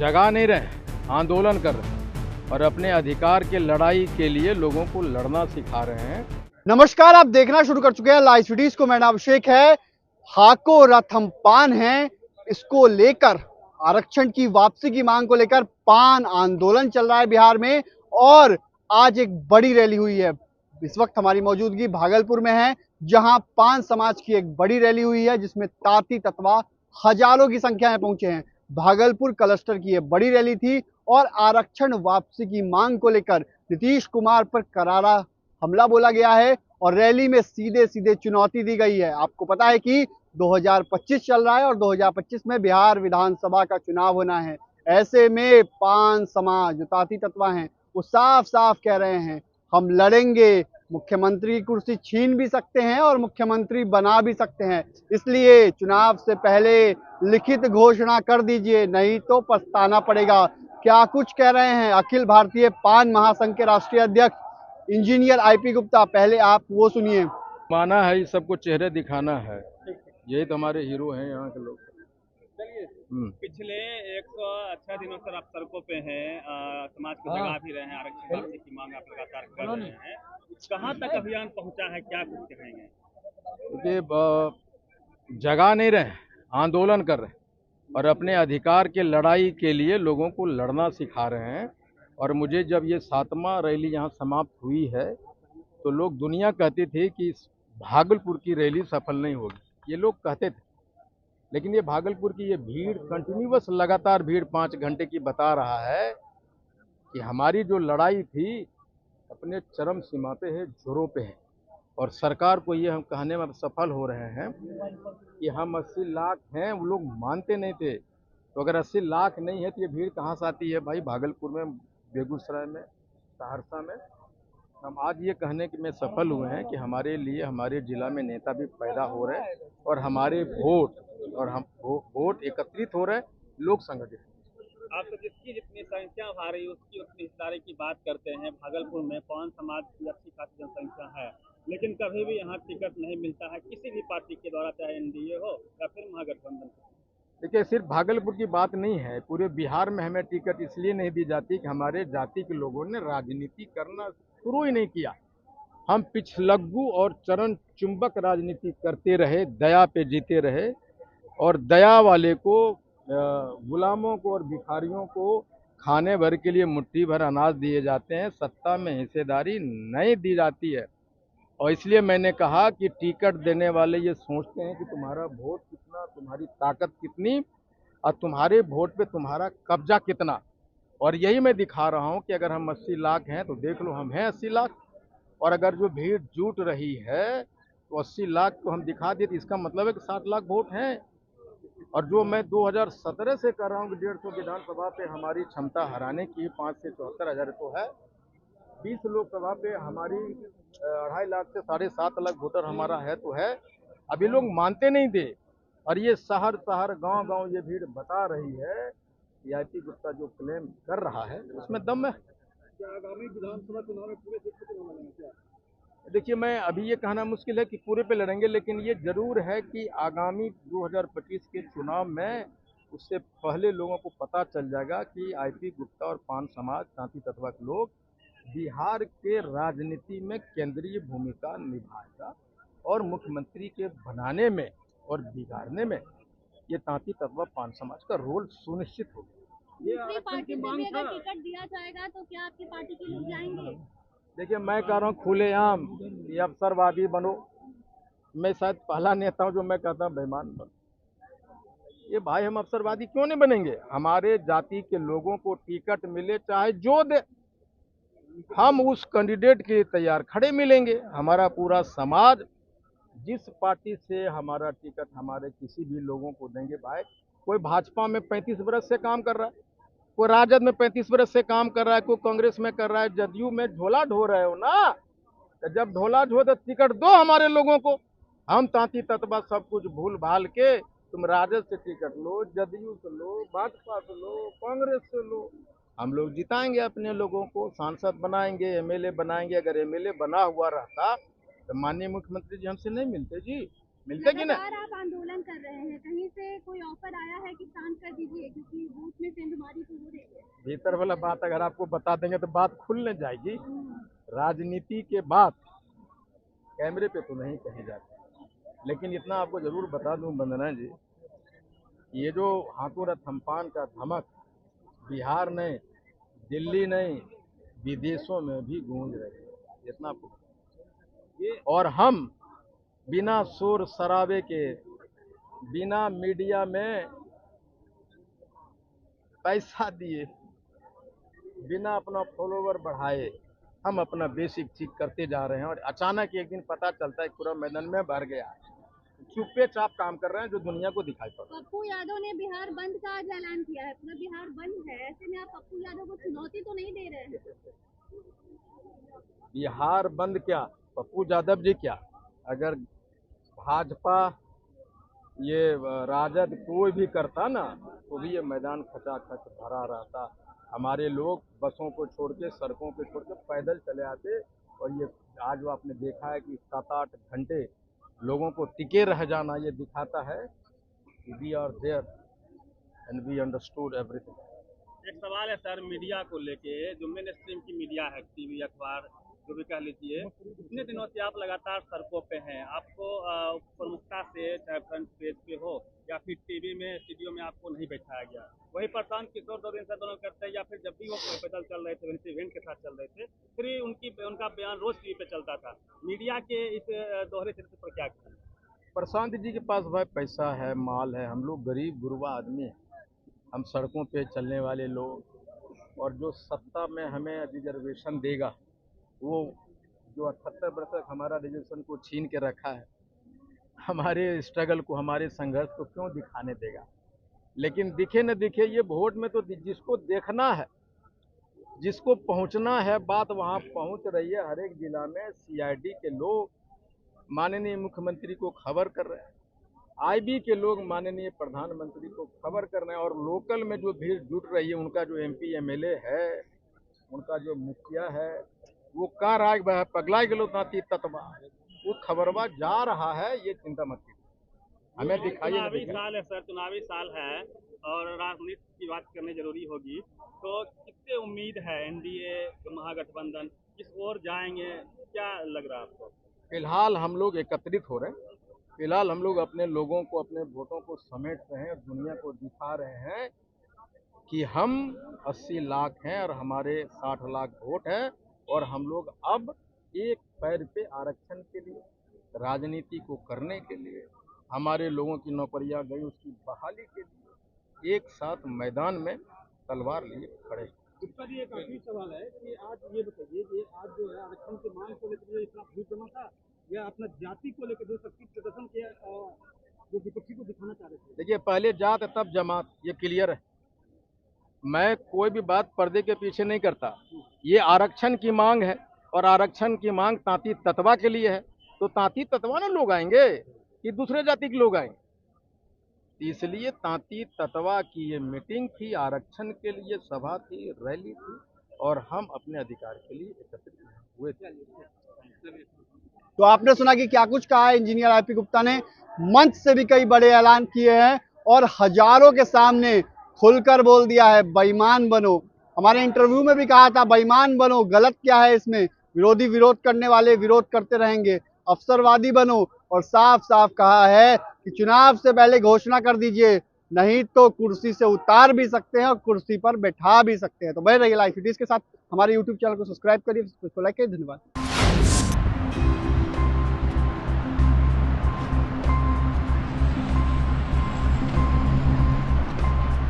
जगा नहीं रहे, आंदोलन कर रहे हैं और अपने अधिकार के लड़ाई के लिए लोगों को लड़ना सिखा रहे हैं। नमस्कार, आप देखना शुरू कर चुके हैं लाइव सिटीज को। मेरा नाम अभिषेक है। हाको रथम पान है, इसको लेकर आरक्षण की वापसी की मांग को लेकर पान आंदोलन चल रहा है बिहार में और आज एक बड़ी रैली हुई है। इस वक्त हमारी मौजूदगी भागलपुर में है, जहां पान समाज की एक बड़ी रैली हुई है जिसमें ताती ततवा हजारों की संख्या में पहुंचे हैं। भागलपुर क्लस्टर की ये बड़ी रैली थी और आरक्षण वापसी की मांग को लेकर नीतीश कुमार पर करारा हमला बोला गया है और रैली में सीधे सीधे चुनौती दी गई है। आपको पता है कि 2025 चल रहा है और 2025 में बिहार विधानसभा का चुनाव होना है। ऐसे में पान समाज जो ताती तत्वा हैं वो साफ साफ कह रहे हैं हम लड़ेंगे, मुख्यमंत्री की कुर्सी छीन भी सकते हैं और मुख्यमंत्री बना भी सकते हैं, इसलिए चुनाव से पहले लिखित घोषणा कर दीजिए, नहीं तो पछताना पड़ेगा। क्या कुछ कह रहे हैं अखिल भारतीय पान महासंघ के राष्ट्रीय अध्यक्ष इंजीनियर आईपी गुप्ता। पहले आप वो सुनिए। माना है ये सबको चेहरे दिखाना है, यही तो हमारे हीरो हैं यहाँ के लोग। चलिए, पिछले 1 अच्छा दिनों से आप सड़कों पे हैं, समाज को जगा भी रहे हैं, आरक्षण वापसी की मांग आप लगातार कर रहे हैं। कहाँ तक अभियान पहुंचा है, क्या कुछ कहेंगे? देखिए, जगा नहीं रहे, आंदोलन कर रहे हैं और अपने अधिकार के लड़ाई के लिए लोगों को लड़ना सिखा रहे हैं। और मुझे जब ये 7वां रैली यहाँ समाप्त हुई है तो लोग दुनिया कहती थी कि इस भागलपुर की रैली सफल नहीं होगी, ये लोग कहते थे। लेकिन ये भागलपुर की ये भीड़, कंटिन्यूअस लगातार भीड़ 5 घंटे की बता रहा है कि हमारी जो लड़ाई थी अपने चरम सीमा पे है, जोरों पे है। और सरकार को ये हम कहने में सफल हो रहे हैं कि हम 80 लाख हैं, वो लोग मानते नहीं थे। तो अगर 80 लाख नहीं है तो ये भीड़ कहाँ से आती है भाई? भागलपुर में, बेगूसराय में, सहरसा में हम आज ये कहने में सफल हुए हैं कि हमारे लिए हमारे जिला में नेता भी पैदा हो रहे हैं और हमारे वोट एकत्रित हो रहे हैं, लोग संगठित। आप तो जिसकी जितनी संख्या आ रही है उसकी उतनी हिस्सेदारी की बात करते हैं। भागलपुर में पान समाज की अच्छी खासी जनसंख्या है, लेकिन कभी भी यहाँ टिकट नहीं मिलता है किसी भी पार्टी के द्वारा, चाहे एनडीए हो या फिर महागठबंधन। देखिए, सिर्फ भागलपुर की बात नहीं है, पूरे बिहार में हमें टिकट इसलिए नहीं दी जाती कि हमारे जाति के लोगों ने राजनीति करना शुरू ही नहीं किया। हम पिछलग्गू और चरण चुंबक राजनीति करते रहे, दया पे जीते रहे और दया वाले को, गुलामों को और भिखारियों को खाने भर के लिए मुट्ठी भर अनाज दिए जाते हैं, सत्ता में हिस्सेदारी नहीं दी जाती है। और इसलिए मैंने कहा कि टिकट देने वाले ये सोचते हैं कि तुम्हारा वोट कितना, तुम्हारी ताकत कितनी और तुम्हारे वोट पे तुम्हारा कब्जा कितना। और यही मैं दिखा रहा हूँ कि अगर हम 80 लाख हैं तो देख लो, हम हैं 80 लाख। और अगर जो भीड़ जुट रही है तो 80 लाख को हम दिखा दिए तो इसका मतलब है कि 60 लाख वोट हैं। और जो मैं 2017 से कर रहा हूँ कि 150 विधानसभा पे हमारी क्षमता हराने की 5 से 74 हज़ार तो है, 20 लोकसभा पे हमारी 2.5 लाख से 7.5 लाख वोटर हमारा है तो है। अभी लोग मानते नहीं थे और ये शहर शहर गांव गांव ये भीड़ बता रही है कि आईपी गुप्ता जो क्लेम कर रहा है उसमें दम है। क्या आगामी विधानसभा चुनाव में पूरे देश को लड़ेंगे क्या? देखिए, मैं अभी ये कहना मुश्किल है कि पूरे पे लड़ेंगे, लेकिन ये जरूर है कि आगामी 2025 के चुनाव में उससे पहले लोगों को पता चल जाएगा कि आईपी गुप्ता और पान समाज, तांती तत्वा के लोग बिहार के राजनीति में केंद्रीय भूमिका निभाएगा और मुख्यमंत्री के बनाने में और बिगाड़ने में ये तांती तत्वा पान समाज का रोल सुनिश्चित होगा। दूसरी पार्टी से भी अगर टिकट दिया जाएगा तो क्या आपकी पार्टी के लोग जाएंगे? देखिए, मैं कह रहा हूँ खुलेआम ये अवसरवादी बनो। मैं शायद पहला नेता हूँ जो मैं कहता हूँ बेईमान बनो। ये भाई, हम अवसरवादी क्यों नहीं बनेंगे? हमारे जाति के लोगों को टिकट मिले चाहे जो दे, हम उस कैंडिडेट के तैयार खड़े मिलेंगे। हमारा पूरा समाज, जिस पार्टी से हमारा टिकट हमारे किसी भी लोगों को देंगे, भाई कोई भाजपा में 35 बरस से काम कर रहा है, कोई राजद में 35 बरस से काम कर रहा है, कोई कांग्रेस में कर रहा है, जदयू में झोला ढो रहे हो ना, तो जब झोला ढो तो टिकट दो हमारे लोगों को। हम तांती तत्वा सब कुछ भूल भाल के तुम राजद से टिकट लो, जदयू से लो, भाजपा से लो, कांग्रेस से लो, हम लोग जिताएंगे अपने लोगों को, सांसद बनाएंगे, एमएलए बनाएंगे। अगर एमएलए बना हुआ रहता तो माननीय मुख्यमंत्री जी हमसे नहीं मिलते जी। मिलते कि ना। लगातार आप आंदोलन कर रहे हैं, कहीं से कोई ऑफर आया है कि शांत कर दीजिए क्योंकि बूथ में सेंधमारी तो हो रही है? भीतर वाला बात अगर आपको बता देंगे तो बात खुलने जाएगी। राजनीति के बात कैमरे पे तो नहीं कही जाती, लेकिन इतना आपको जरूर बता दूं वंदना जी, ये जो हाथों रथम्पान का धमक बिहार नहीं, दिल्ली नहीं, विदेशों में भी गूंज रही है, इतना आपको। और हम बिना शोर शराबे के, बिना मीडिया में पैसा दिए, बिना अपना फॉलोवर बढ़ाए हम अपना बेसिक चीज करते जा रहे हैं। और अचानक एक दिन पता चलता है पूरा मैदान में भर गया, चुप्पे चाप काम कर रहे हैं जो दुनिया को दिखाई पड़ता है। पप्पू यादव ने बिहार बंद का आज ऐलान किया है, पूरा बिहार बंद है, ऐसे में आप पप्पू यादव को चुनौती तो नहीं दे रहे हैं? बिहार बंद क्या, पप्पू यादव जी क्या, अगर भाजपा ये राजद कोई भी करता ना तो भी ये मैदान खचाखच भरा रहता। हमारे लोग बसों को छोड़ के, सड़कों पे छोड़ के पैदल चले आते। और ये आज वो आपने देखा है कि 7-8 घंटे लोगों को टिके रह जाना ये दिखाता है कि we are there and we understood everything. एक सवाल है सर, मीडिया को लेके, जो मेन स्ट्रीम की मीडिया है, टीवी, अखबार, जो भी कह लीजिए, इतने दिनों से आप लगातार सड़कों पे हैं, आपको प्रमुखता से चाहे फ्रंट पेज पे हो या फिर टीवी में, स्टूडियो में आपको नहीं बैठाया गया। वही प्रशांत किशोर 2 दिन से दोनों करते हैं, या फिर जब भी वो पैदल चल रहे थे, इवेंट के साथ चल रहे थे, फिर उनका बयान रोज टीवी पे चलता था। मीडिया के इस दोहरे चरित्र पर क्या कहें? प्रशांत जी के पास भाई पैसा है, माल है, हम लोग गरीब गुरबा आदमी हैं, हम सड़कों पे चलने वाले लोग। और जो सत्ता में हमें रिजर्वेशन देगा, वो जो 78 वर्ष तक हमारा रिजर्वेशन को छीन के रखा है, हमारे स्ट्रगल को, हमारे संघर्ष को क्यों दिखाने देगा। लेकिन दिखे न दिखे, ये वोट में तो जिसको देखना है, जिसको पहुंचना है, बात वहां पहुंच रही है। हर एक जिला में सीआईडी के लोग माननीय मुख्यमंत्री को खबर कर रहे हैं, आईबी के लोग माननीय प्रधानमंत्री को खबर कर रहे हैं। और लोकल में जो भीड़ जुट रही है, उनका जो एमपी एमएलए है, उनका जो मुखिया है, वो कहाँ रहा है, पगला गलो नाती तत्वा, वो खबरवा जा रहा है, ये चिंता मत कीजिए, हमें दिखाइए। चुनावी साल है सर, चुनावी साल है और राजनीति की बात करनी जरूरी होगी, तो कितने उम्मीद है एनडीए महागठबंधन किस ओर जाएंगे, क्या लग रहा है आपको? फिलहाल हम लोग एकत्रित हो रहे हैं, फिलहाल हम लोग अपने लोगों को, अपने वोटों को समेट रहे हैं, दुनिया को दिखा रहे हैं कि हम 80 लाख हैं और हमारे 60 लाख वोट हैं। और हम लोग अब एक पैर पे आरक्षण के लिए, राजनीति को करने के लिए, हमारे लोगों की नौकरियां गई उसकी बहाली के लिए एक साथ मैदान में तलवार लिए खड़े। इसका भी एक आखिरी सवाल है कि आज ये बताइए कि आज जो है आरक्षण की मांग को लेकर इतना भीड़ जमा था, या अपना जाति को लेकर जो शक्ति प्रदर्शन किया जो विपक्षी को दिखाना चाह रहे थे? देखिए, पहले जात तब जमात, ये क्लियर है। मैं कोई भी बात पर्दे के पीछे नहीं करता। ये आरक्षण की मांग है और आरक्षण की मांग तांती तत्वा के लिए है, तो तांती तत्वा ना लोग आएंगे कि दूसरे जाति के लोग आएंगे। इसलिए तांती तत्वा की ये मीटिंग थी, आरक्षण के लिए सभा थी, रैली थी, और हम अपने अधिकार के लिए एकत्रित हुए थे। तो आपने सुना कि क्या कुछ कहा है इंजीनियर आईपी गुप्ता ने। मंच से भी कई बड़े ऐलान किए हैं और हजारों के सामने खुलकर बोल दिया है, बेईमान बनो। हमारे इंटरव्यू में भी कहा था, बेईमान बनो, गलत क्या है इसमें, विरोधी विरोध करने वाले विरोध करते रहेंगे, अवसरवादी बनो। और साफ साफ कहा है कि चुनाव से पहले घोषणा कर दीजिए, नहीं तो कुर्सी से उतार भी सकते हैं और कुर्सी पर बैठा भी सकते हैं। तो बने रहिए लाइव सिटीज के साथ, हमारे यूट्यूब चैनल को सब्सक्राइब करिए, लाइक करिए। धन्यवाद।